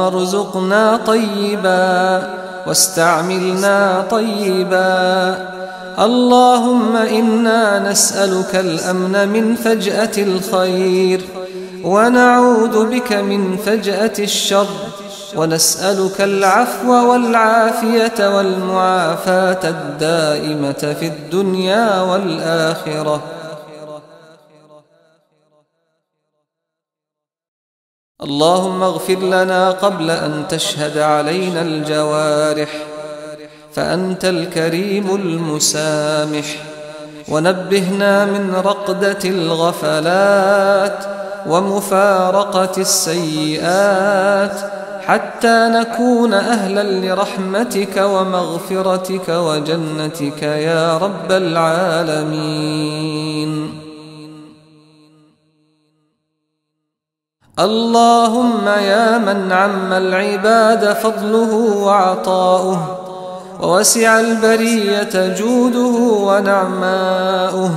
ارزقنا طيبا واستعملنا طيبا. اللهم إنا نسألك الأمن من فجأة الخير، ونعوذ بك من فجأة الشر، ونسألك العفو والعافية والمعافاة الدائمة في الدنيا والآخرة. اللهم اغفر لنا قبل أن تشهد علينا الجوارح، فأنت الكريم المسامح، ونبهنا من رقدة الغفلات ومفارقة السيئات، حتى نكون أهلا لرحمتك ومغفرتك وجنتك يا رب العالمين. اللهم يا من عم العباد فضله وعطاؤه، ووسع البرية جوده ونعماؤه،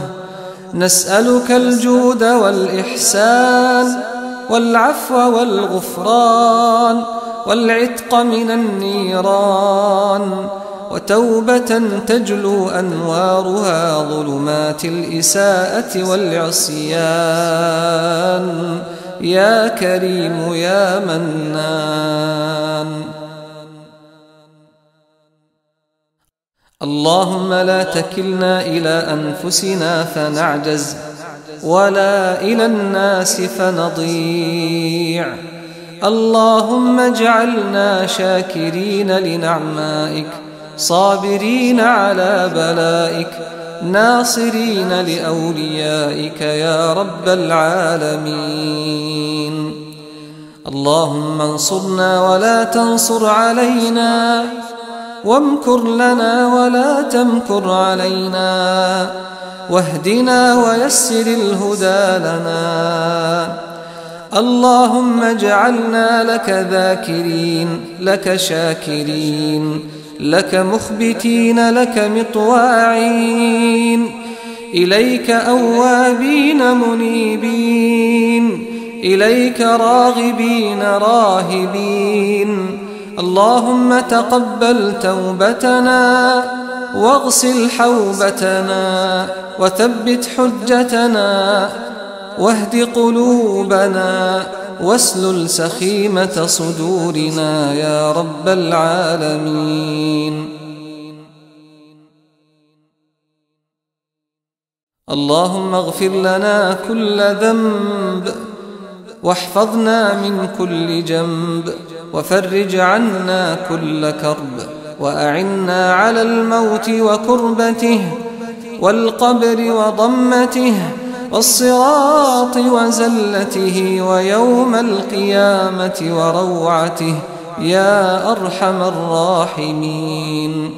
نسألك الجود والإحسان والعفو والغفران والعتق من النيران، وتوبة تجلو أنوارها ظلمات الإساءة والعصيان، يا كريم يا منان. اللهم لا تكلنا إلى أنفسنا فنعجز، ولا إلى الناس فنضيع. اللهم اجعلنا شاكرين لنعمائك، صابرين على بلائك، ناصرين لأوليائك يا رب العالمين. اللهم انصرنا ولا تنصر علينا، وامكر لنا ولا تمكر علينا، واهدنا ويسر الهدى لنا. اللهم اجعلنا لك ذاكرين، لك شاكرين، لك مخبتين، لك مطواعين، إليك أوابين منيبين، إليك راغبين راهبين. اللهم تقبل توبتنا، واغسل حوبتنا، وثبت حجتنا، واهد قلوبنا، واسلل سخيمة صدورنا يا رب العالمين. اللهم اغفر لنا كل ذنب، واحفظنا من كل جنب، وفرج عنا كل كرب، وأعنا على الموت وكربته، والقبر وضمته، والصراط وزلته، ويوم القيامة وروعته، يا أرحم الراحمين.